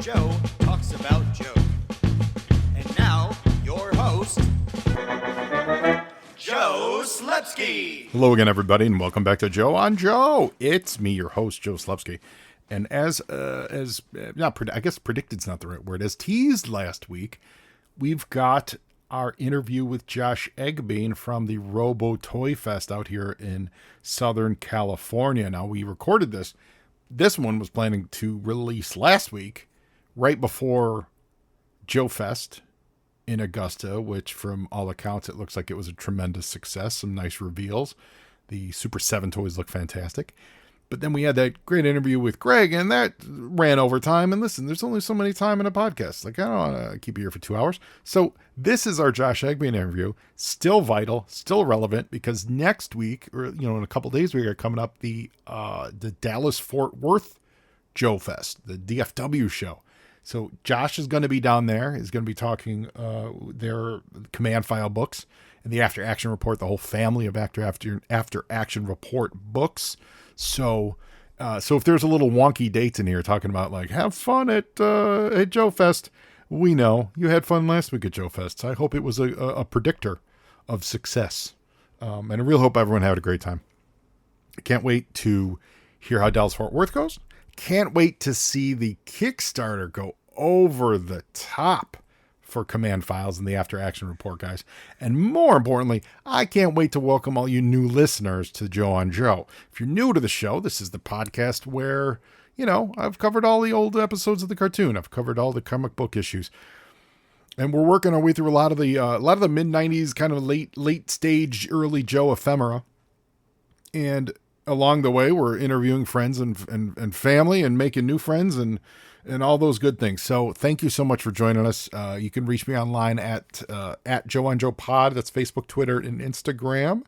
Joe talks about Joe. And now, your host, Joe Slepsky. Hello again, everybody, and welcome back to Joe on Joe. It's me, your host, Joe Slepsky. And as I guess predicted's not the right word, as teased last week, we've got our interview with Josh Eggebeen from the Robo Toy Fest out here in Southern California. Now, we recorded this. This one was planning to release last week, right before Joe Fest in Augusta, which from all accounts, it looks like it was a tremendous success. Some nice reveals. The Super 7 toys look fantastic. But then we had that great interview with Greg, and that ran over time. And listen, there's only so many time in a podcast. Like, I don't want to keep you here for 2 hours. So this is our Josh Eggebeen interview. Still vital, still relevant, because next week, or in a couple days, we are coming up the Dallas-Fort Worth Joe Fest, the DFW show. So Josh is going to be down there. He's going to be talking their command file books and the After Action Report, the whole family of After Action Report books. So if there's a little wonky dates in here talking about like have fun at Joe Fest, we know you had fun last week at Joe Fest. So I hope it was a predictor of success, and I really hope everyone had a great time. I can't wait to hear how Dallas-Fort Worth goes. Can't wait to see the Kickstarter go over the top for command files and the After Action Report, guys. And more importantly, I can't wait to welcome all you new listeners to Joe on Joe. If you're new to the show, this is the podcast where, I've covered all the old episodes of the cartoon. I've covered all the comic book issues. And we're working our way through a lot of the mid-90s, kind of late stage, early Joe ephemera. And along the way, we're interviewing friends and family and making new friends and all those good things. So thank you so much for joining us. You can reach me online at Joe on Joe Pod. That's Facebook, Twitter, and Instagram. You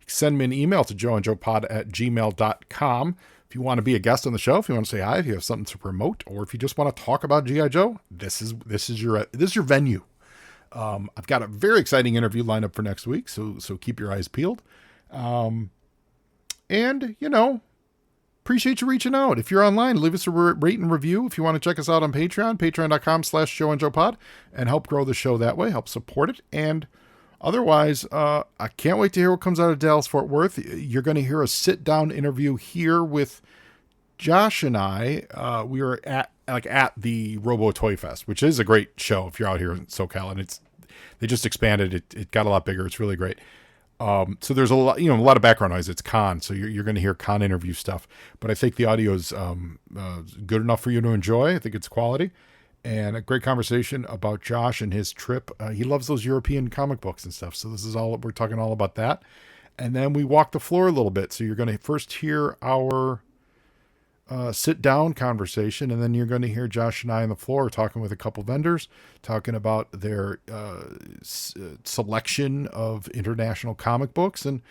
can send me an email to joeandjoepod@gmail.com. If you want to be a guest on the show, if you want to say hi, if you have something to promote, or if you just want to talk about G.I. Joe, this is your venue. I've got a very exciting interview lined up for next week, so keep your eyes peeled. And, appreciate you reaching out. If you're online, leave us a rate and review. If you want to check us out on Patreon, patreon.com/JoeandJoePod, and help grow the show that way, help support it. And otherwise, I can't wait to hear what comes out of Dallas-Fort Worth. You're going to hear a sit-down interview here with Josh and I. We were at the Robo Toy Fest, which is a great show if you're out here in SoCal, and they just expanded. It got a lot bigger. It's really great. So there's a lot of background noise. It's con, so you're going to hear con interview stuff. But I think the audio is good enough for you to enjoy. I think it's quality, and a great conversation about Josh and his trip. He loves those European comic books and stuff. So we're talking all about that. And then we walk the floor a little bit. So you're going to first hear our sit down conversation, and then you're going to hear Josh and I on the floor talking with a couple vendors, talking about their selection of international comic books, and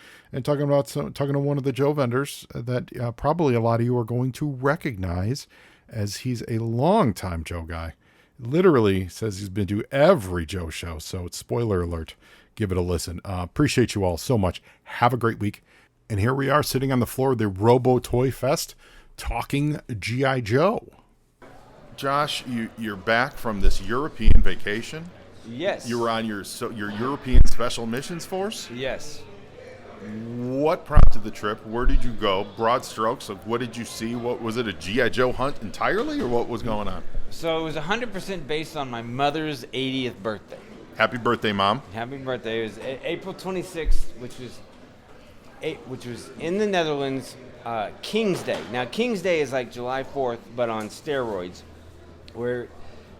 talking to one of the Joe vendors that probably a lot of you are going to recognize, as he's a longtime Joe guy. Literally says he's been to every Joe show, so it's spoiler alert. Give it a listen. Appreciate you all so much. Have a great week. And here we are sitting on the floor of the Robo Toy Fest, talking G.I. Joe. Josh, you're back from this European vacation. Yes. You were on your European Special Missions Force? Yes. What prompted the trip? Where did you go? Broad strokes of what did you see? What was it, a G.I. Joe hunt entirely, or what was going on? So it was 100% based on my mother's 80th birthday. Happy birthday, Mom. Happy birthday. It was April 26th, which was in the Netherlands, King's Day. Now, King's Day is like July 4th, but on steroids, where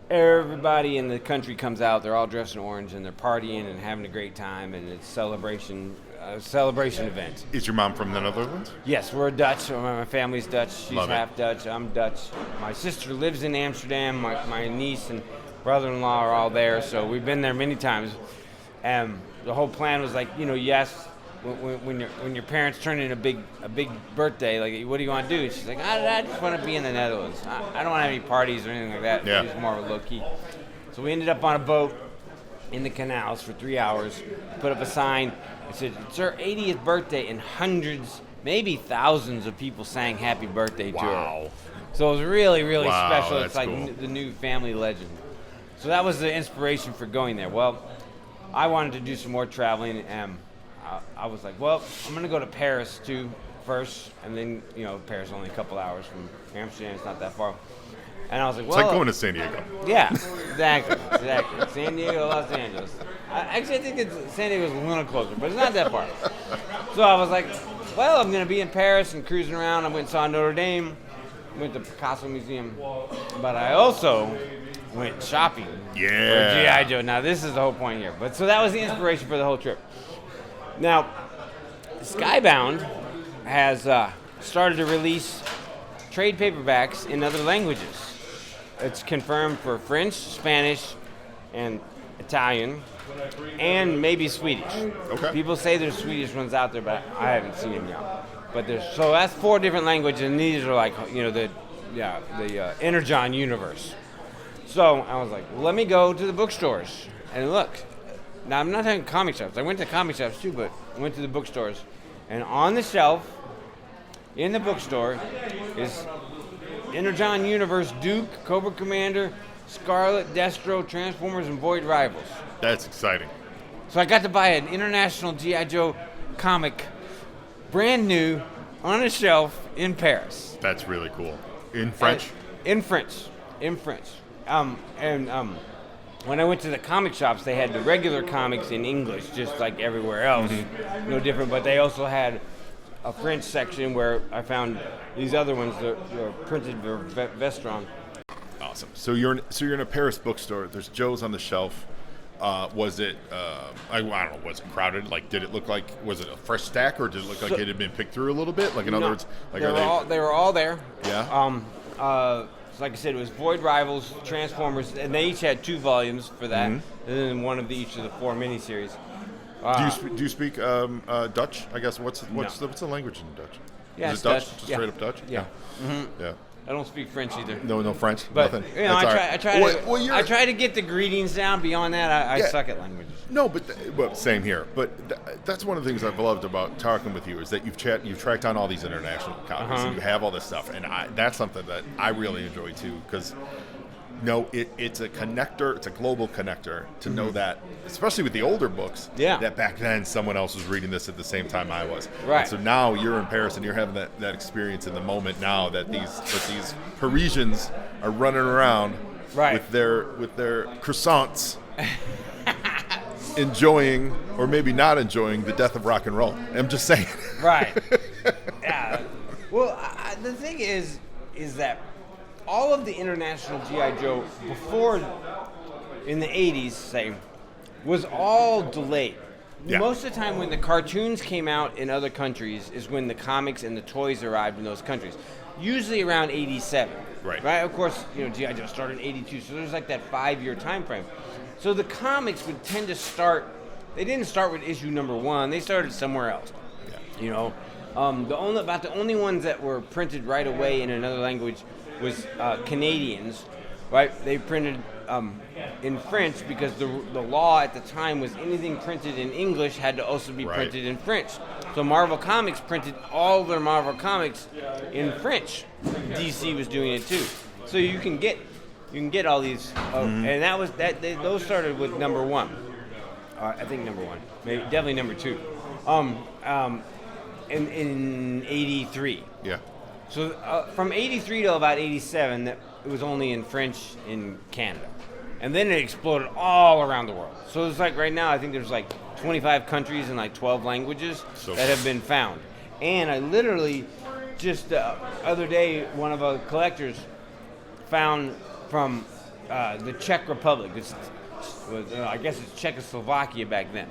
everybody in the country comes out. They're all dressed in orange, and they're partying and having a great time, and it's celebration event. Is your mom from the Netherlands? Yes, we're Dutch. My family's Dutch. She's Love it. half Dutch. I'm Dutch. My sister lives in Amsterdam. My niece and brother-in-law are all there, so we've been there many times. The whole plan was like, yes. When your parents turn in a big birthday, like, what do you want to do? And she's like, I just want to be in the Netherlands. I don't want to have any parties or anything like that. Yeah. It's more of a low key. So we ended up on a boat in the canals for 3 hours. Put up a sign. It said it's her 80th birthday, and hundreds maybe thousands of people sang Happy Birthday to her. Wow. So it was really, really Wow, special. that's It's like cool. the new family legend. So that was the inspiration for going there. Well, I wanted to do some more traveling, and I was like, well, I'm going to go to Paris too first, and then, Paris is only a couple hours from Amsterdam. It's not that far. And I was like, It's well, like going to San Diego. yeah, exactly. San Diego, Los Angeles. I think San Diego's a little closer, but it's not that far. So I was like, well, I'm going to be in Paris and cruising around. I went and saw Notre Dame, went to Picasso Museum, but I also went shopping for G.I. Joe. Now, this is the whole point here. But so that was the inspiration for the whole trip. Now, Skybound has started to release trade paperbacks in other languages. It's confirmed for French, Spanish, and Italian, and maybe Swedish. Okay. People say there's Swedish ones out there, but I haven't seen them yet. But so that's 4 different languages, and these are like the Energon universe. So I was like, well, let me go to the bookstores and look. Now I'm not talking comic shops. I went to comic shops too, but I went to the bookstores, and on the shelf in the bookstore is Energon Universe, Duke, Cobra Commander, Scarlet, Destro, Transformers, and Void Rivals. That's exciting. So I got to buy an International G.I. Joe comic, brand new, on a shelf in Paris. That's really cool. In French? In French. When I went to the comic shops, they had the regular comics in English, just like everywhere else. Mm-hmm. No different, but they also had a French section where I found these other ones that were printed for Vestron. Awesome. So you're in a Paris bookstore. There's Joe's on the shelf. Was it? I don't know. Was it crowded? Like, did it look like? Was it a fresh stack, or did it look like it had been picked through a little bit? Like, in other words, like they were all there. Yeah. So like I said, it was Void Rivals, Transformers, and they each had 2 volumes for that, and then one of each of the 4 miniseries. Do you speak Dutch? I guess what's the language in Dutch? Yeah, Is it's it Dutch? Dutch. Just Yeah. straight up Dutch? Yeah. Yeah. I don't speak French either. No French. But Nothing. I That's try to get the greetings down. Beyond that, I suck at languages. No, but same here. But that's one of the things I've loved about talking with you is that you've tracked down all these international copies and you have all this stuff, and that's something that I really enjoy too because. No, it's a connector. It's a global connector to know that, especially with the older books. Yeah. That back then someone else was reading this at the same time I was. Right. And so now you're in Paris and you're having that experience in the moment now that these Parisians are running around with their croissants, enjoying or maybe not enjoying the death of rock and roll. I'm just saying. Right. Yeah. Well, the thing is that. All of the International G.I. Joe before, in the 80s, say, was all delayed. Yeah. Most of the time when the cartoons came out in other countries is when the comics and the toys arrived in those countries. Usually around 87. Right. Of course, G.I. Joe started in 82, so there's like that 5-year time frame. So the comics would tend to start, they didn't start with issue number 1, they started somewhere else. Yeah. The only ones that were printed right away in another language was Canadians, right? They printed in French because the law at the time was anything printed in English had to also be printed in French. So Marvel Comics printed all their Marvel Comics in French. DC was doing it too. So you can get all these, and those started with number 1. I think number 1, maybe definitely number 2. In 83. Yeah. So from 83 to about 87, it was only in French in Canada. And then it exploded all around the world. So it's like right now, I think there's like 25 countries and like 12 languages that have been found. And I literally just the other day, one of our collectors found from the Czech Republic. I guess it's Czechoslovakia back then.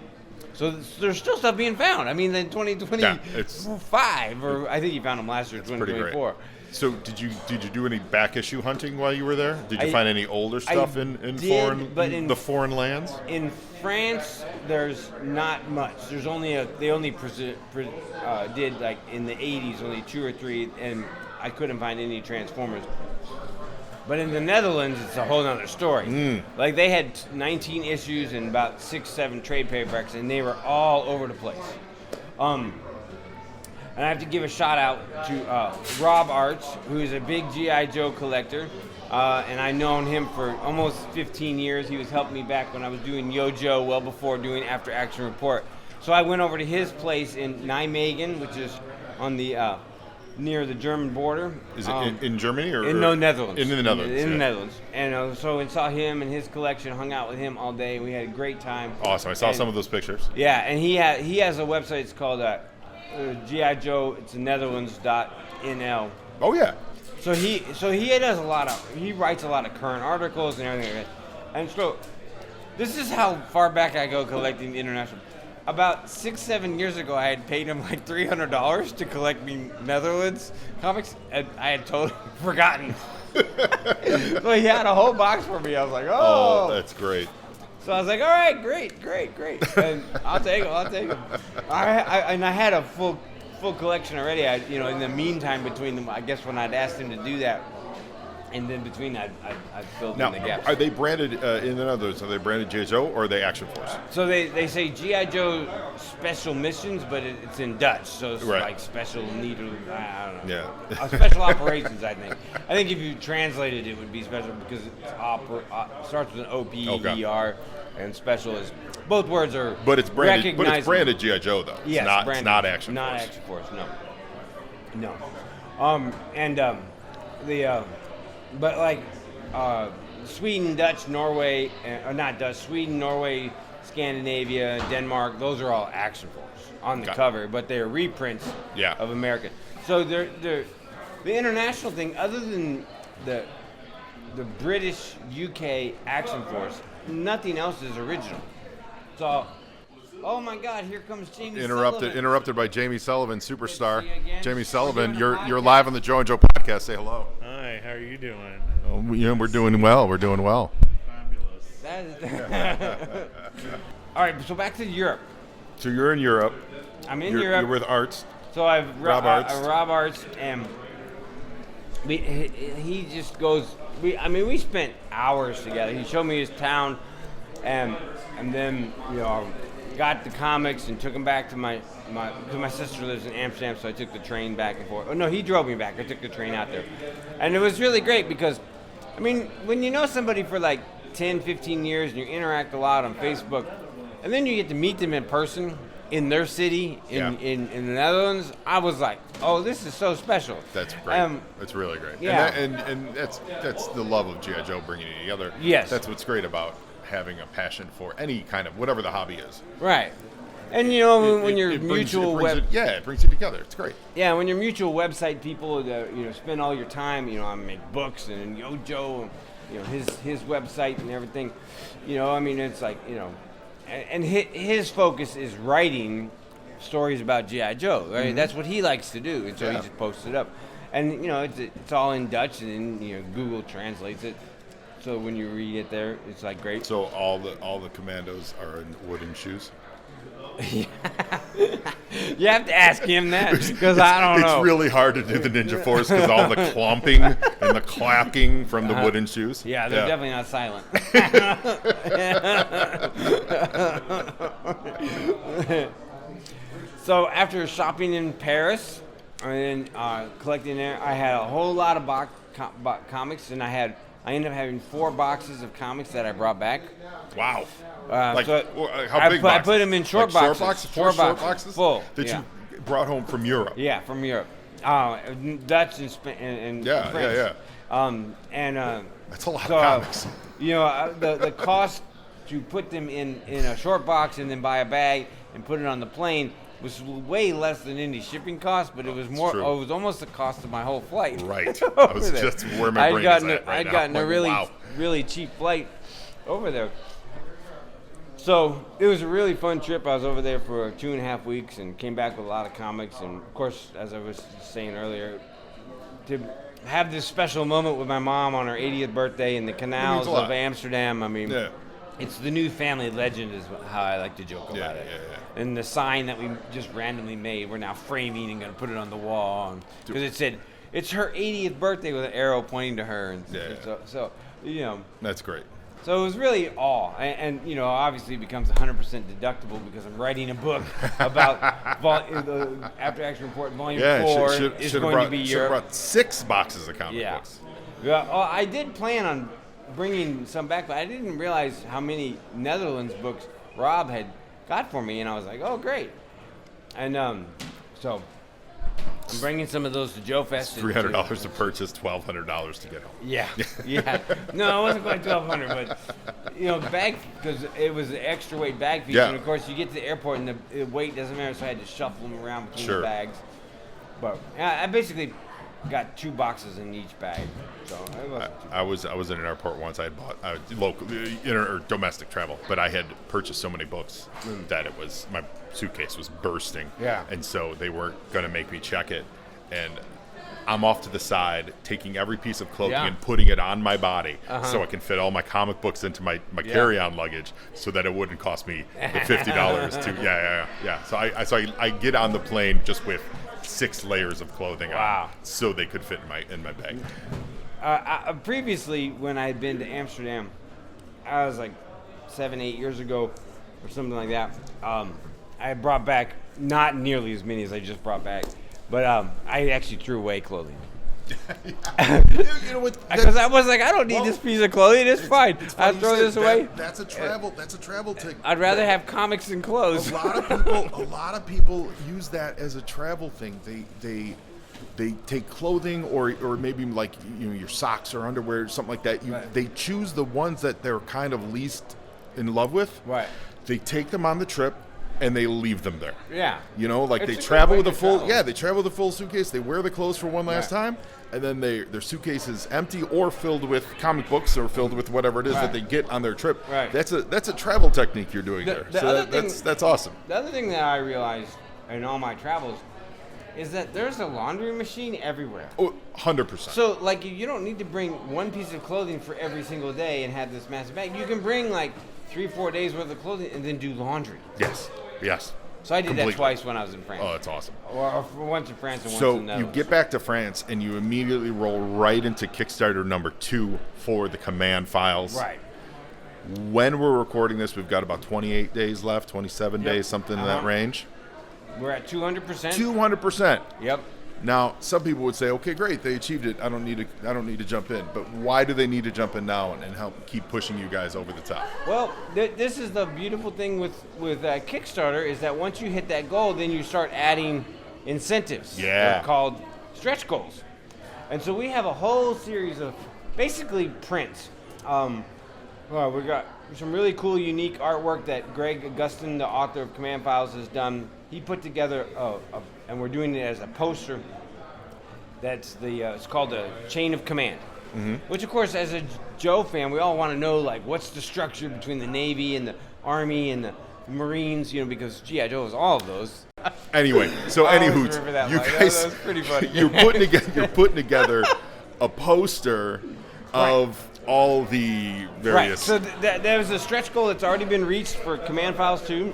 So there's still stuff being found. I mean, in 2025, or I think you found them last year, 2024. So did you do any back issue hunting while you were there? Did you find any older stuff in the foreign lands? In France, there's not much. There's only did like in the 80s only 2 or 3, and I couldn't find any Transformers. But in the Netherlands, it's a whole other story. Like, they had 19 issues and about 6, 7 trade paperbacks, and they were all over the place. And I have to give a shout out to Rob Arts, who is a big G.I. Joe collector. And I've known him for almost 15 years. He was helping me back when I was doing Yo-Joe, well before doing After Action Report. So I went over to his place in Nijmegen, which is on the near the German border. Is it in Germany or in the Netherlands? In the Netherlands. In the Netherlands. And so I saw him and his collection, hung out with him all day. We had a great time. Awesome. I saw some of those pictures. Yeah, and he has a website. It's called G.I. Joe. It's Netherlands.nl. Oh yeah. So he does he writes a lot of current articles and everything like that. And so this is how far back I go collecting international. About 6-7 years ago, I had paid him like $300 to collect me Netherlands comics, and I had totally forgotten. So he had a whole box for me. I was like, oh, that's great. So I was like, all right, great. And I'll take him. I had a full collection already. In the meantime between them, I guess when I'd asked him to do that, and then between I filled in the gaps. Are they branded in the Netherlands? Are they branded G.I. Joe or are they Action Force? So they say G.I. Joe Special Missions, but it's in Dutch, so it's like Special Needle. I don't know. Yeah. Special Operations, I think. I think if you translated it would be special because it starts with an O-P-E-R, and special is both words are. But it's branded. But it's branded G.I. Joe though. Yes, it's not Action Force. Not Action Force. No. But like Sweden, Dutch, Norway, not Dutch, Sweden, Norway, Scandinavia, Denmark, those are all Action Force on the cover, but they're reprints of American. So the international thing, other than the British, UK Action Force, nothing else is original. So, oh my God, here comes Jamie Sullivan. Interrupted by Jamie Sullivan, superstar. Jamie Sullivan, Sullivan, you're live on the Joe and Joe podcast. Say hello. Hi, how are you doing? Oh, we're doing well. We're doing well. Fabulous. All right, so back to Europe. So you're in Europe. I'm in Europe. You're with Arts. So I've Rob Arts. Rob Arts, and he just goes. We spent hours together. He showed me his town, and then got the comics and took them back to my sister lives in Amsterdam, so I took the train back and forth. Oh no, he drove me back. I took the train out there, and it was really great because, when you know somebody for like 10, 15 years and you interact a lot on Facebook, and then you get to meet them in person in their city in the Netherlands, I was like, oh, this is so special. That's great. That's really great. Yeah. And that's the love of G.I. Joe bringing you together. Yes. That's what's great about having a passion for any kind of whatever the hobby is. Right. And when you're mutual it brings you together. It's great. Yeah, when you're mutual website people that spend all your time, I make books and Yo-Joe, his website and everything. It's like and his focus is writing stories about G.I. Joe. Right, that's what he likes to do, and so he just posts it up. And it's all in Dutch, and then Google translates it. So when you read it there, it's like great. So all the commandos are in wooden shoes. You have to ask him that because I don't know. It's really hard to do the Ninja Force because all the clomping and the clacking from the wooden shoes. Yeah, they're definitely not silent. So after shopping in Paris and collecting there, I had a whole lot of comics, and I ended up having 4 boxes of comics that I brought back. Wow. How big boxes? I put them in short boxes. Short boxes? Full. That you brought home from Europe. Yeah, from Europe. Dutch and France. Yeah. That's a lot of comics. The cost to put them in a short box and then buy a bag and put it on the plane was way less than any shipping cost, but it was more. It was almost the cost of my whole flight. Right. I was just where my brain is at right I'd now. gotten a really cheap flight over there. So it was a really fun trip. I was over there for 2.5 weeks and came back with a lot of comics. And of course, as I was saying earlier, to have this special moment with my mom on her 80th birthday in the canals of Amsterdam. It's the new family legend is how I like to joke about it. Yeah. And the sign that we just randomly made, we're now framing and going to put it on the wall. Because it said, it's her 80th birthday with an arrow pointing to her. And so That's great. So it was really all, and obviously it becomes 100% deductible because I'm writing a book about the After Action Report Volume 4 is going to be your. Should have brought 6 boxes of comic books. Yeah, I did plan on bringing some back, but I didn't realize how many Netherlands books Rob had got for me, and I was like, oh, great. And so I'm bringing some of those to Joe Fest. $300 to purchase, $1,200 to get home. Yeah. No, it wasn't quite $1,200, but bag, because it was an extra weight bag fee. Yeah. And of course, you get to the airport and the weight doesn't matter, so I had to shuffle them around between the bags. But I basically got 2 boxes in each bag. So it wasn't I was in an airport once. I had bought local or domestic travel, but I had purchased so many books that it was my suitcase was bursting. Yeah. And so they weren't going to make me check it, and I'm off to the side taking every piece of clothing and putting it on my body so I can fit all my comic books into my carry-on luggage so that it wouldn't cost me the $50 to yeah. So I get on the plane just with 6 layers of clothing on so they could fit in my bag. Previously, when I had been to Amsterdam, I was like 7-8 years ago or something like that. I brought back not nearly as many as I just brought back, but I actually threw away clothing. You know what? Because I was like, I don't need this piece of clothing. It's fine. I'll throw this away. That's a travel tick. I'd rather have comics than clothes. A lot of people use that as a travel thing. They take clothing or maybe like your socks or underwear or something like that. They choose the ones that they're kind of least in love with. Right. They take them on the trip and they leave them there. Yeah. They travel with a full they travel with a full suitcase. They wear the clothes for one last time, and then their suitcase is empty or filled with comic books or filled with whatever it is that they get on their trip. Right. That's a travel technique you're doing there. So that's awesome. The other thing that I realized in all my travels is that there's a laundry machine everywhere. Oh, 100%. So, like, you don't need to bring one piece of clothing for every single day and have this massive bag. You can bring, like, 3-4 days worth of clothing and then do laundry. Yes. So I did that twice when I was in France. Oh, that's awesome. Or once in France and once in So Netherlands. you get back to France and you immediately roll right into Kickstarter number 2 for the command files. Right. When we're recording this, we've got about 28 days left, 27 days, something in that range. We're at 200%. 200%. Yep. Now, some people would say, "Okay, great, they achieved it. I don't need to jump in." But why do they need to jump in now and help keep pushing you guys over the top? Well, this is the beautiful thing with Kickstarter is that once you hit that goal, then you start adding incentives. Yeah. They're called stretch goals, and so we have a whole series of basically prints. Well, we got some really cool, unique artwork that Greg Augustin, the author of Command Files, has done. He put together, and we're doing it as a poster. That's it's called the Chain of Command. Mm-hmm. Which, of course, as a Joe fan, we all want to know, like, what's the structure between the Navy and the Army and the Marines, because G.I. Joe is all of those. Anyway, so anywho, you guys, that was pretty funny. you're putting together a poster of all the various. Right. So there's a stretch goal that's already been reached for Command Files 2.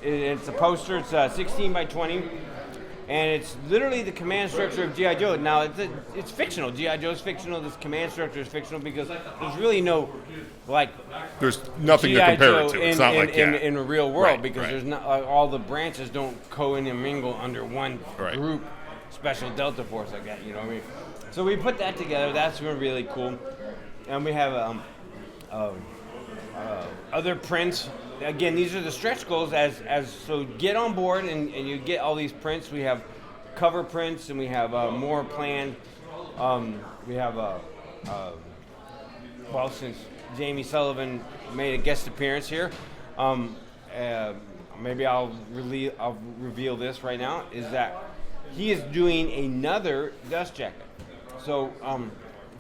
It's a poster. It's 16 by 20, and it's literally the command structure of G.I. Joe. Now it's fictional. G.I. Joe's fictional. This command structure is fictional because there's really no There's nothing G.I. to compare Joe it to. In, It's not in, like in, in the real world because right. there's not all the branches don't co-mingle under one group, special Delta Force like that. You know what I mean? So we put that together. That's been really cool. And we have other prints. Again, these are the stretch goals. So get on board and you get all these prints. We have cover prints and we have more planned. We have since Jamie Sullivan made a guest appearance here, maybe I'll reveal this right now. Is that he is doing another dust jacket. So.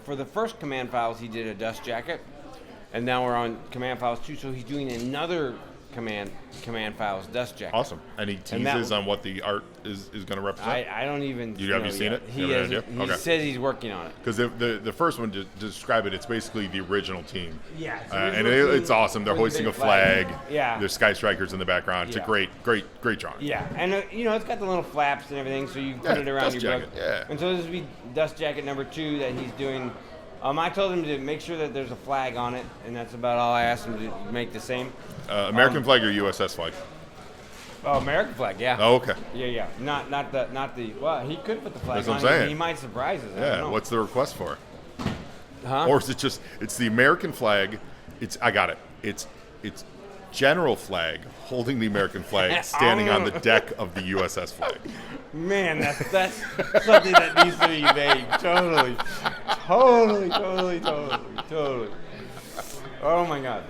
For the first Command Files, he did a dust jacket, and now we're on Command Files 2, so he's doing another Command Files dust jacket. Awesome. And he teases on what the art is going to represent? I don't even Have you seen it? He says he's working on it. Because the first one, to describe it, it's basically the original team. Yeah. And it's awesome. They're hoisting a flag. Yeah. There's Sky Strikers in the background. It's a great drawing. Yeah. And, it's got the little flaps and everything, so you put it around your book. Yeah. And so this will be dust jacket number 2 that he's doing. I told him to make sure that there's a flag on it, and that's about all I asked him to make the same. American flag or USS flag? Oh, American flag, yeah. Oh, okay. Yeah. Not the. Well, he could put the flag That's what on. I'm saying. He might surprise us. I don't Yeah. know. What's the request for? Huh? Or is it just it's the American flag? I got it. It's general flag holding the American flag standing on the deck of the USS flag. Man, that's something that needs to be made. Totally. Oh my God.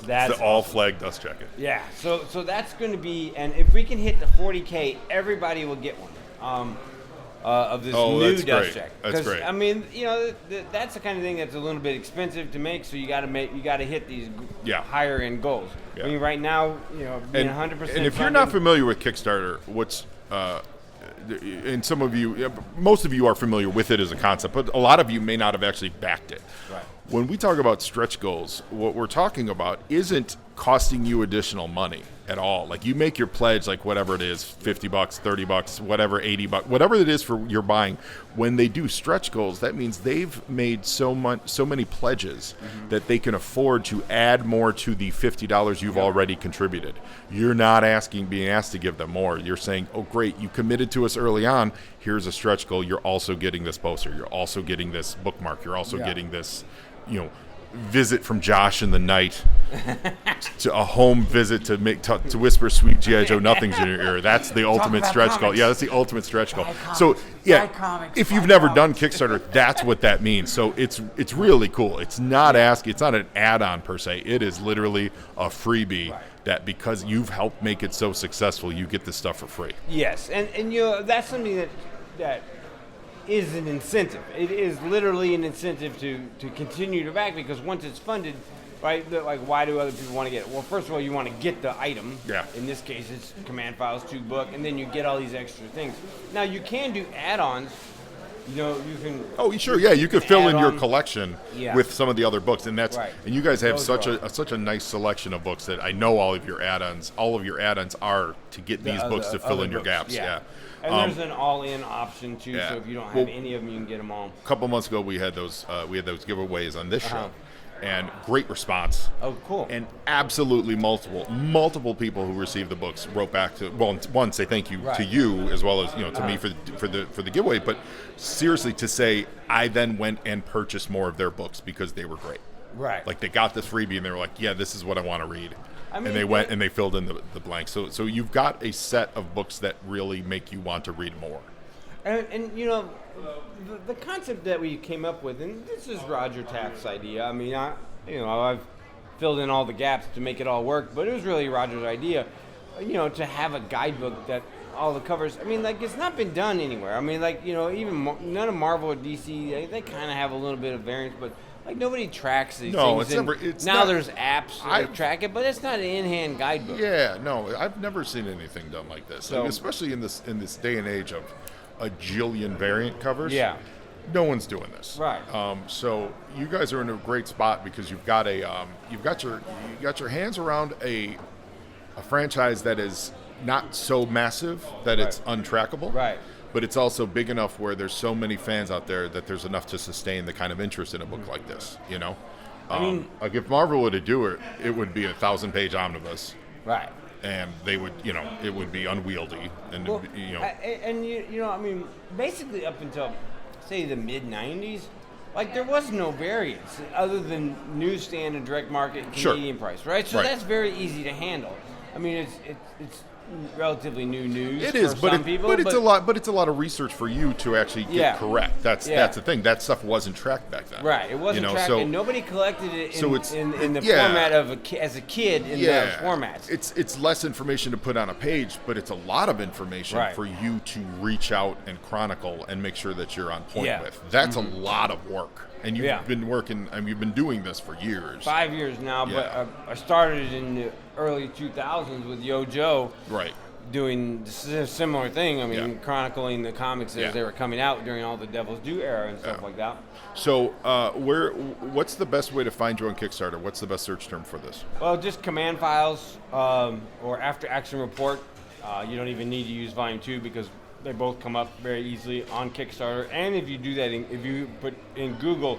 That's It's the all flag dust jacket. yeah. So that's going to be, and if we can hit the 40K, everybody will get one. Of this new that's dust great. jacket. That's great. I mean, that's the kind of thing that's a little bit expensive to make. So you got to hit these higher end goals. Yeah. I mean, right now, being 100%. And if you're not familiar with Kickstarter, and some of you, most of you are familiar with it as a concept, but a lot of you may not have actually backed it. Right. When we talk about stretch goals, what we're talking about isn't costing you additional money at all. Like you make your pledge, like whatever it is, $50, $30, whatever, $80, whatever it is for your buying. When they do stretch goals, that means they've made so many pledges that they can afford to add more to the $50 you've already contributed. You're not being asked to give them more. You're saying, oh great, you committed to us early on. Here's a stretch goal. You're also getting this poster. You're also getting this bookmark. You're also getting this, visit from Josh in the night to a home visit to whisper sweet G.I. Joe nothings in your ear. That's the ultimate stretch goal. Yeah, that's the ultimate stretch goal. So if you've never done Kickstarter, that's what that means. So it's really cool. It's not an add-on per se. It is literally a freebie that because you've helped make it so successful, you get this stuff for free. Yes, and that's something that is an incentive. It is literally an incentive to continue to back, because once it's funded, right? Like, why do other people want to get it? Well, first of all, you want to get the item. Yeah. In this case, it's command files, 2 book, and then you get all these extra things. Now you can do add-ons. You can. Oh, sure. Yeah, you could fill in your collection Yeah. with some of the other books, and Right. and you guys have Those such a nice selection of books that I know all of your add-ons are to get these books to fill in your gaps. Yeah. And there's an all-in option too. Yeah. So if you don't have any of them, you can get them all. A couple months ago, we had those giveaways on this show, and great response. Oh, cool. And absolutely multiple people who received the books wrote back to one say thank you to you as well as to me for the giveaway, but seriously to say I then went and purchased more of their books because they were great. Right. Like they got this freebie and they were like, yeah, this is what I want to read. I mean, and they went and they filled in the blanks. So you've got a set of books that really make you want to read more. And the concept that we came up with, and this is Roger Taft's idea. I mean, I've filled in all the gaps to make it all work, but it was really Roger's idea, to have a guidebook that all the covers. I mean, like, it's not been done anywhere. I mean, like, even none of Marvel or DC, they kind of have a little bit of variance, but like nobody tracks these things. There's apps that track it, but it's not an in-hand guidebook. Yeah, no, I've never seen anything done like this. So, especially in this day and age of a jillion variant covers. Yeah. No one's doing this. Right. So you guys are in a great spot because you've got your hands around a franchise that is not so massive that it's untrackable. Right. But it's also big enough where there's so many fans out there that there's enough to sustain the kind of interest in a book like this, I mean, like if Marvel were to do it, it would be a 1,000-page omnibus. Right. And they would, it would be unwieldy. And, I mean, basically up until, say, the mid-'90s, like, there was no variance other than newsstand and direct market and Canadian price, right? So that's very easy to handle. I mean, it's relatively new news. It is, for some people, but it's a lot. But it's a lot of research for you to actually get correct. That's the thing. That stuff wasn't tracked back then. Right, it wasn't tracked, and nobody collected it in the format of as a kid in the formats. It's less information to put on a page, but it's a lot of information for you to reach out and chronicle and make sure that you're on point with. That's a lot of work. And you've been working. I mean, you've been doing this for years. 5 years now, but I started in the early 2000s with Yo Joe. Right. Doing a similar thing. I mean, chronicling the comics as they were coming out during all the Devil's Due era and stuff like that. So, what's the best way to find you on Kickstarter? What's the best search term for this? Well, just command files or after action report. You don't even need to use volume 2 because they both come up very easily on Kickstarter. And if you do that, if you put in Google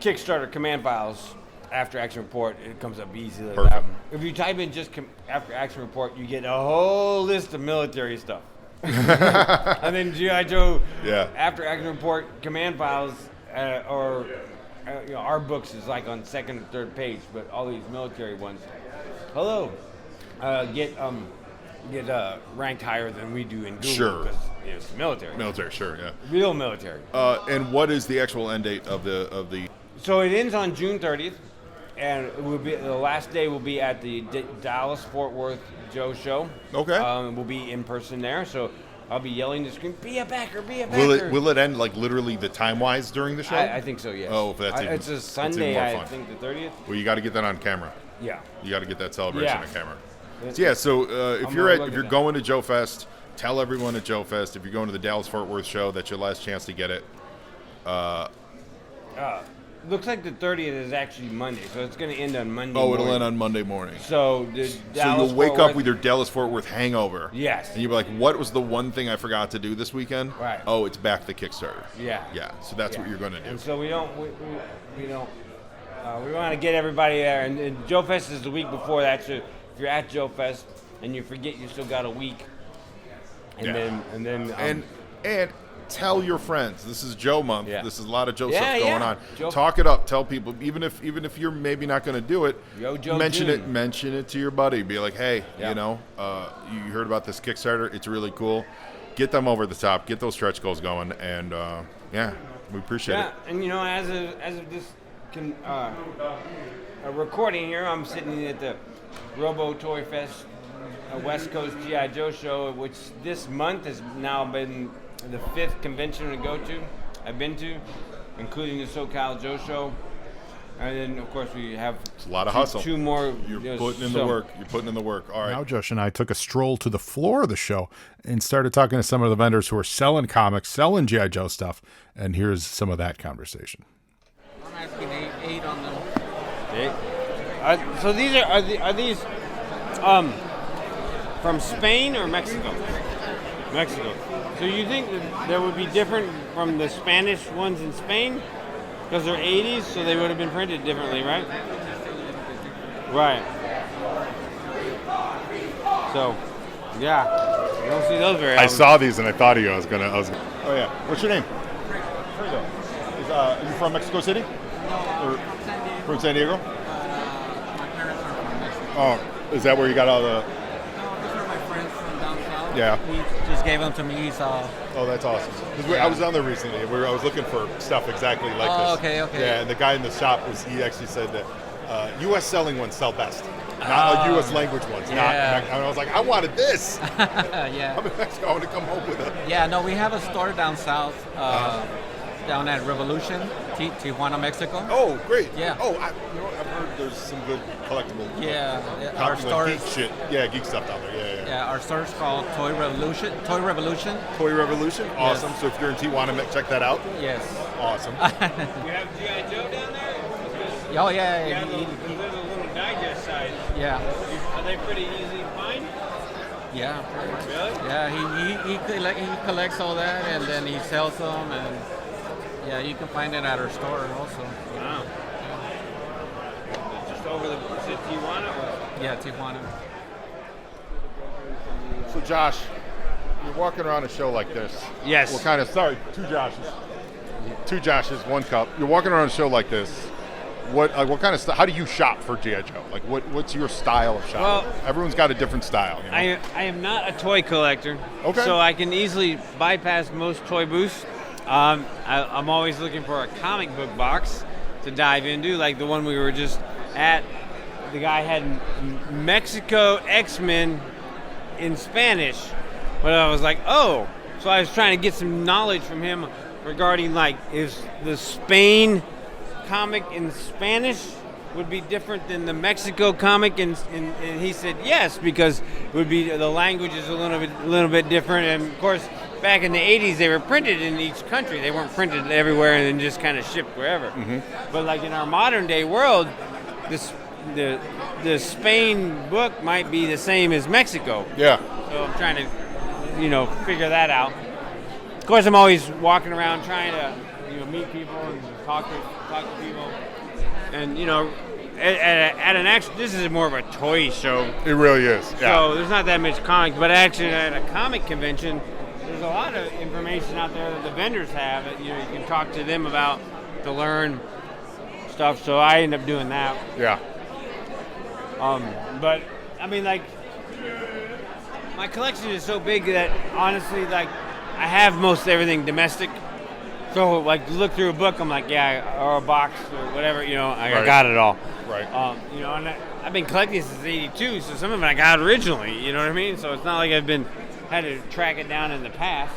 Kickstarter command files, After Action Report, it comes up easily. Perfect. If you type in just After Action Report, you get a whole list of military stuff. And then G.I. Joe After Action Report command files our books is like on second or third page, but all these military ones, get ranked higher than we do in Google. Sure. Because it's military. Military, sure, yeah. Real military. And what is the actual end date of the? So it ends on June 30th, and it will be the last day will be at the Dallas Fort Worth Joe show. Okay. We'll be in person there, so I'll be yelling to scream, "Be a backer! Be a backer!" Will it end like literally the time-wise during the show? I think so. Yes. Oh, that's even, it's a Sunday. that's even more I fun. think the 30th. Well, you got to get that on camera. Yeah. You got to get that celebration Yeah. on camera. So if you're going to Joe Fest, tell everyone at Joe Fest. If you're going to the Dallas Fort Worth show, that's your last chance to get it. Looks like the 30th is actually Monday, so it's going to end on Monday. Oh, it'll end on Monday morning. So you'll wake up with your Dallas Fort Worth hangover. Yes. And you'll be like, "What was the one thing I forgot to do this weekend?" Right. Oh, it's back the Kickstarter. Yeah. Yeah. So that's what you're going to do. And so we want to get everybody there, and Joe Fest is the week before that. So if you're at Joe Fest and you forget you still got a week, and tell your friends. This is Joe month. Yeah. This is a lot of Joe stuff going on. Joe. Talk it up. Tell people, even if you're maybe not going to do it, Joe mention June. it. Mention it to your buddy. Be like, hey, Yeah. you heard about this Kickstarter. It's really cool. Get them over the top. Get those stretch goals going. And we appreciate it. And as of this recording here, I'm sitting at the Robo Toy Fest West Coast G.I. Joe show, which this month has now been the 5th convention I've been to, including the SoCal Joe show. And then, of course, we have It's a lot of hustle. 2 more. You're putting in the work. You're putting in the work. All right. Now Josh and I took a stroll to the floor of the show and started talking to some of the vendors who are selling comics, selling G.I. Joe stuff, and here's some of that conversation. I'm asking 8 on them. Okay. So these are these from Spain or Mexico? Mexico. So you think that there would be different from the Spanish ones in Spain? Because they're 80s, so they would have been printed differently, right? Right. So, yeah. You don't see those very often. I saw these and I thought of you. I was gonna. Oh yeah. What's your name? Fredo. Are you from Mexico City? No, From San Diego? my parents are from Mexico. Oh, is that where you got all the? No, these are my friends from down south. Yeah. He just gave them to me, so. Oh, that's awesome. I was down there recently. I was looking for stuff exactly like this. Okay. Yeah, and the guy in the shop he actually said that U.S. selling ones sell best, not U.S. language ones. Yeah. And I was like, I wanted this. Yeah. I'm in Mexico. I want to come home with it. Yeah, no, we have a store down south, down at Revolution, Tijuana, Mexico. Oh, great. Yeah. Oh, I've heard there's some good collectible. Yeah, our Like store geek shit. Yeah, geek stuff down there. Yeah. Yeah, our store is called Toy Revolution. Toy Revolution. Awesome. So if you're in Tijuana, check that out. Yes. Awesome. You have G.I. Joe down there? Oh yeah. Yeah, there's a little digest side. Yeah. Are they pretty easy to find? Yeah. Pretty much. Really? Yeah, he collects all that and then he sells them, and yeah, you can find it at our store also. Wow. Just over is it Tijuana or? Yeah, Tijuana. So Josh, you're walking around a show like this. Yes. What kind of? Sorry, two Joshes, one cup. You're walking around a show like this. What kind of stuff? How do you shop for G.I. Joe? Like, what's your style of shopping? Well, everyone's got a different style. You know? I am not a toy collector. Okay. So I can easily bypass most toy booths. I'm always looking for a comic book box to dive into, like the one we were just at. The guy had Mexico X-Men in Spanish, but I was like, oh. So I was trying to get some knowledge from him regarding, like, is the Spain comic in Spanish would be different than the Mexico comic, and he said yes, because it would be the language is a little bit different, and of course back in the 80s they were printed in each country. They weren't printed everywhere and then just kind of shipped wherever. Mm-hmm. But like in our modern day world, the Spain book might be the same as Mexico. Yeah. So I'm trying to figure that out. Of course, I'm always walking around trying to, meet people and talk to people. And, at an actual, this is more of a toy show. It really is. Yeah. So there's not that much comics, but actually at a comic convention, there's a lot of information out there that the vendors have that, you can talk to them about to learn stuff. So I end up doing that. Yeah. But I mean, like, my collection is so big that honestly, like, I have most everything domestic. So, like, look through a book, I'm like, yeah, or a box or whatever, I got it all. Right. And I've been collecting since '82, so some of it I got originally. You know what I mean? So it's not like I've had to track it down in the past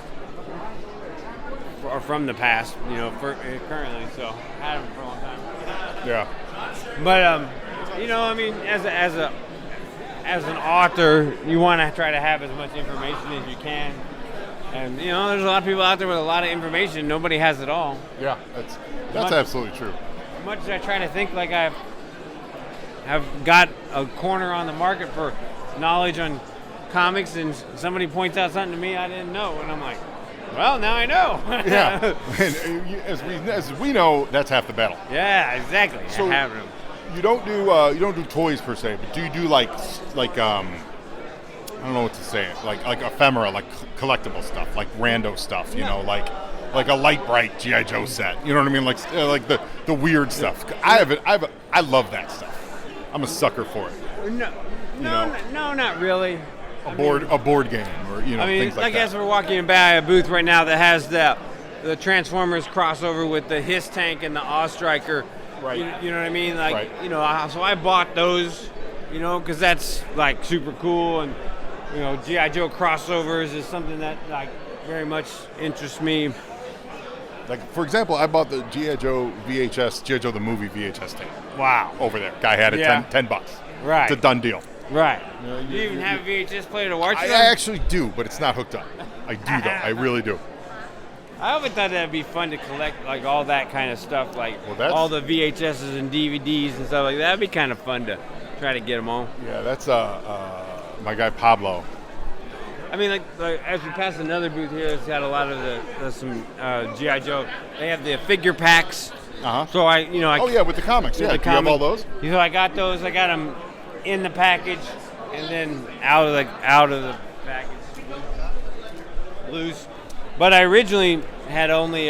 or from the past, currently. So I had them for a long time. Yeah. But I mean, as an author, you want to try to have as much information as you can. And there's a lot of people out there with a lot of information. Nobody has it all. Yeah, that's absolutely true. As much as I try to think like I have got a corner on the market for knowledge on comics, and somebody points out something to me I didn't know, and I'm like, well, now I know. Yeah, and as we know, that's half the battle. Yeah, exactly. So I have them. you don't do toys per se, but do you do like I don't know what to say, like ephemera, like collectible stuff, like rando stuff, like a light bright G.I. Joe set, you know what I mean, like the weird stuff. I love that stuff. I'm a sucker for it. No, not really. A board game, or things like I guess that. we're walking by a booth right now that has the Transformers crossover with the Hiss tank and the Awe Striker. Right. You know what I mean? Like, right. So I bought those, because that's like super cool, and G.I. Joe crossovers is something that like very much interests me. Like, for example, I bought the G.I. Joe VHS, G.I. Joe the movie VHS tape. Wow. Over there. Guy had it $10. Right. It's a done deal. Right. Do you even have a VHS player to watch it on? I actually do, but it's not hooked up. I do, though. I really do. I always thought that'd be fun to collect, like, all that kind of stuff, like all the VHSs and DVDs and stuff like that. That'd be kind of fun to try to get them all. Yeah, that's my guy Pablo. I mean, like as we pass another booth here, it's got a lot of some G.I. Joe. They have the figure packs. Uh-huh. So with the comics. Yeah, do you have all those? So I got those. I got them in the package, and then out of the package, loose. But I originally had only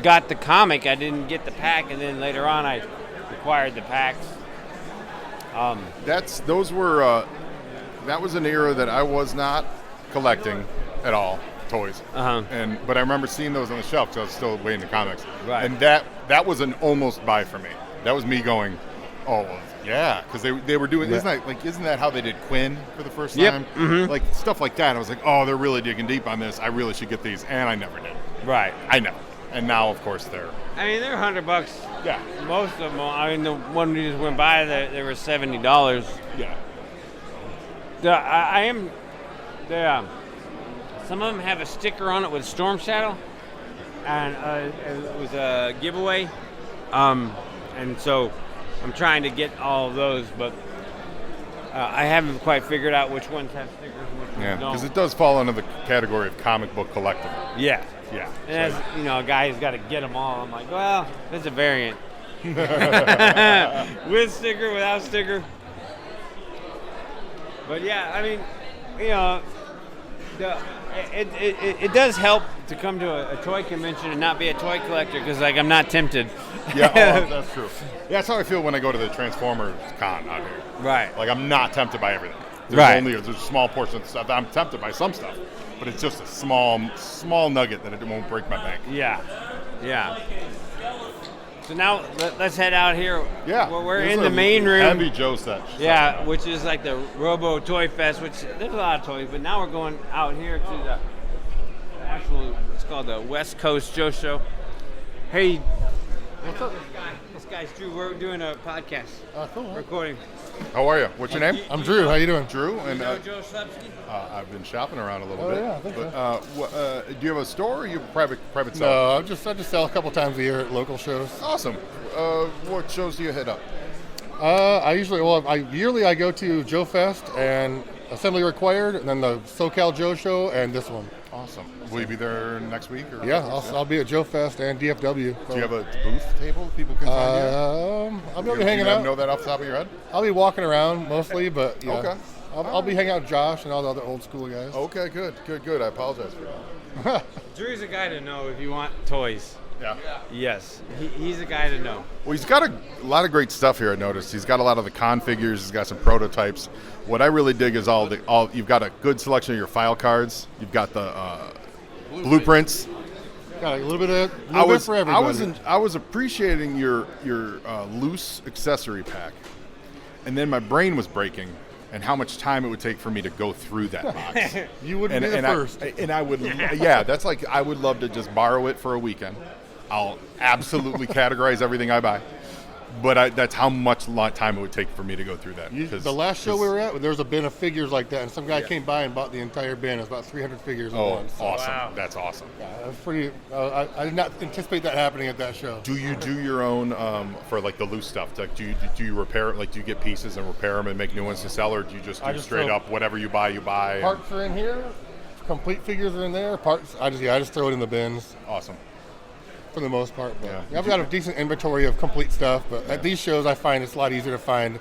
got the comic. I didn't get the pack, and then later on I acquired the packs. That was an era that I was not collecting at all, toys. Uh-huh. But I remember seeing those on the shelf because I was still waiting the comics. Right. And that was an almost buy for me. That was me going, oh well, yeah, because they were doing. Isn't that how they did Quinn for the first time? Mm-hmm. Like stuff like that. I was like, oh, they're really digging deep on this. I really should get these, and I never did. Right. I know. And now, of course, they're. I mean, they're $100. Yeah. Most of them. I mean, the one we just went by, they were $70. Yeah. Some of them have a sticker on it with Storm Shadow, and it was a giveaway. And so I'm trying to get all of those, but I haven't quite figured out which ones have stickers and which ones don't. Because it does fall under the category of comic book collectible. Yeah. Yeah. And as a guy who's got to get them all, I'm like, well, there's a variant. With sticker, without sticker. But yeah, I mean, it does help to come to a toy convention and not be a toy collector, because I'm not tempted. Yeah, that's true. Yeah, that's how I feel when I go to the Transformers con out here. Right. Like, I'm not tempted by everything. There's a small portion of stuff. I'm tempted by some stuff, but it's just a small nugget that it won't break my bank. Yeah. So now let's head out here. Yeah. We're in the main room. Heavy Joe set. Yeah, which is like the Robo Toy Fest, which there's a lot of toys, but now we're going out here to the actual, it's called the West Coast Joe Show. Hey, what's up? This guy's Drew. We're doing a podcast. Cool. Recording. How are you? What's your name? I'm Drew. How you doing? Drew. And Joe Slepsky? I've been shopping around a little bit. Yeah, I think so. Do you have a store, or you private No, sell? I just sell a couple times a year at local shows. Awesome. What shows do you hit up? Yearly I go to Joe Fest and assembly required, and then the SoCal Joe show, and this one. Awesome. Will you be there next week? Or Yeah, I'll be at Joe Fest and DFW. Do you have a booth table people can find you? I'll be hanging out. Do you know that off the top of your head? I'll be walking around mostly, but yeah. Okay. I'll be hanging out with Josh and all the other old school guys. Okay, good. I apologize for that. Drew's a guy to know if you want toys. Yeah. Yes, he's a guy to know. Well, he's got a lot of great stuff here. I noticed he's got a lot of the con figures. He's got some prototypes. What I really dig is all you've got a good selection of your file cards. You've got the blueprints. Got a little bit for everybody. I was appreciating your loose accessory pack, and then my brain was breaking, and how much time it would take for me to go through that box. You wouldn't be the first. I would, yeah, that's like I would love to just borrow it for a weekend. I'll absolutely categorize everything I buy, but that's how much time it would take for me to go through that. The last show we were at, there was a bin of figures like that, and some guy came by and bought the entire bin. It was about 300 figures at once. Oh, awesome! Wow. That's awesome. Yeah, it was pretty. I did not anticipate that happening at that show. Do you do your own for like the loose stuff? Like, do you repair? Like, do you get pieces and repair them and make new ones to sell, or do you just do straight up whatever you buy? Parts are in here. Complete figures are in there. Parts. I just throw it in the bins. Awesome. For the most part, but I've got a decent inventory of complete stuff. But at these shows, I find it's a lot easier to find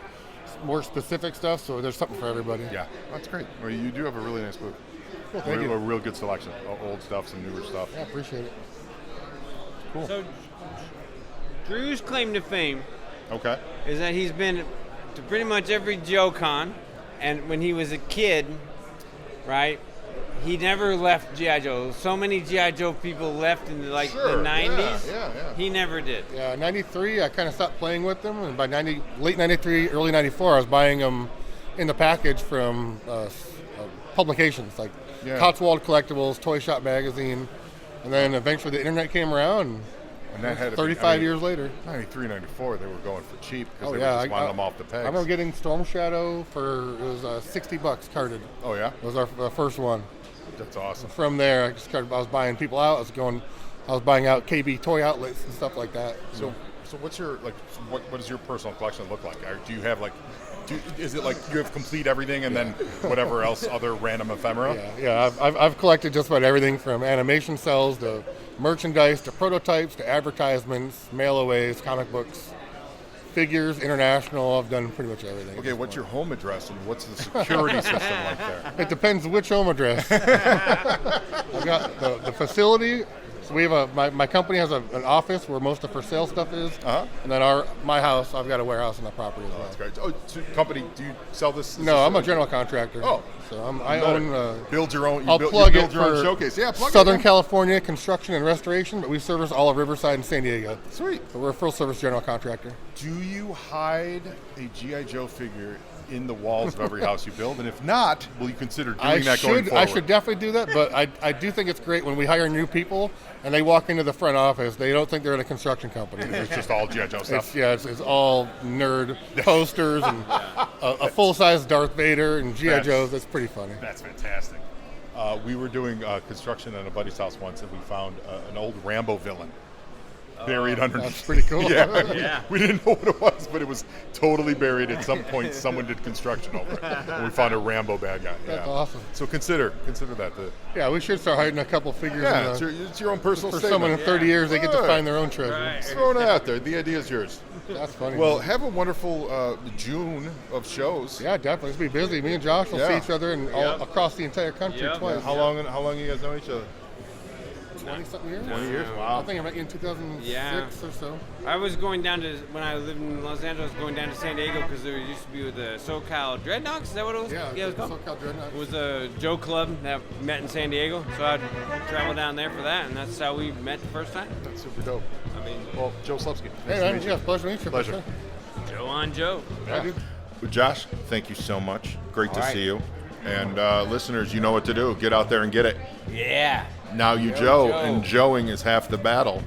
more specific stuff. So there's something for everybody. Yeah, that's great. Well, you do have a really nice booth. Cool, thank you. A real good selection, old stuff, some newer stuff. Yeah, appreciate it. Cool. So Drew's claim to fame, is that he's been to pretty much every Joe Con, and when he was a kid, right? He never left G.I. Joe. So many G.I. Joe people left in the 90s. Yeah. He never did. Yeah, 93, I kind of stopped playing with them. And by late 93, early 94, I was buying them in the package from publications like Cotswold Collectibles, Toy Shop Magazine. And then eventually the internet came around. And that had 35 years later. 93, 94, they were going for cheap because they were just wanting them off the pegs. I remember getting Storm Shadow it was $60 carded. Oh, yeah? It was our first one. That's awesome. From there, I was buying people out. I was buying out KB toy outlets and stuff like that. So what's your what does your personal collection look like? Do you have is it like you have complete everything and then whatever else other random ephemera? Yeah. I've collected just about everything from animation cells to merchandise to prototypes to advertisements, mail-aways, comic books. Figures, international, I've done pretty much everything. Okay, what's your home address and what's the security system like there? It depends which home address. I've got the facility. So we have my company has an office where most of for sale stuff is. And then my house, I've got a warehouse on the property as well. That's great. Oh, so company, do you sell this? No, I'm a general contractor. Oh. So I own... build your own, I'll plug it your own for showcase. Yeah, plug Southern it. California construction and restoration, but we service all of Riverside and San Diego. Sweet. So we're a full service general contractor. Do you hide a G.I. Joe figure in the walls of every house you build? And if not, will you consider doing that going forward? I should definitely do that, but I do think it's great when we hire new people and they walk into the front office, they don't think they're in a construction company. It's just all G.I. Joe stuff. It's all nerd posters and a full-size Darth Vader and G.I. Joes. That's pretty funny. That's fantastic. We were doing construction at a buddy's house once, and we found an old Rambo villain buried underneath. That's pretty cool. Yeah. We didn't know what it was, but it was totally buried. At some point, someone did construction over it, and we found a Rambo bad guy. That's awesome. So consider that. Yeah, we should start hiding a couple figures. Yeah, it's your own personal for statement. someone in 30 years, they get to find their own treasure. Right. Throwing it out there. The idea is yours. That's funny. Well, have a wonderful June of shows. Yeah, definitely. Let's be busy. Me and Josh will see each other all across the entire country twice. How long you guys know each other? 20-something years? 20 years, wow. I think I met you in 2006 or so. I was going down to, when I lived in Los Angeles, going down to San Diego because there used to be the SoCal Dreadnoughts. Is that what it was? Yeah, it was called? SoCal Dreadnoughts. It was a Joe club that met in San Diego, so I'd travel down there for that, and that's how we met the first time. That's super dope. I mean, Well, Joe Slupski. Hey, man, pleasure to meet you. Pleasure. Joe on Joe. Yeah. Well, Josh, thank you so much. Great to All right. see you. And listeners, you know what to do. Get out there and get it. Yeah. Now you Joe, and Joeing is half the battle.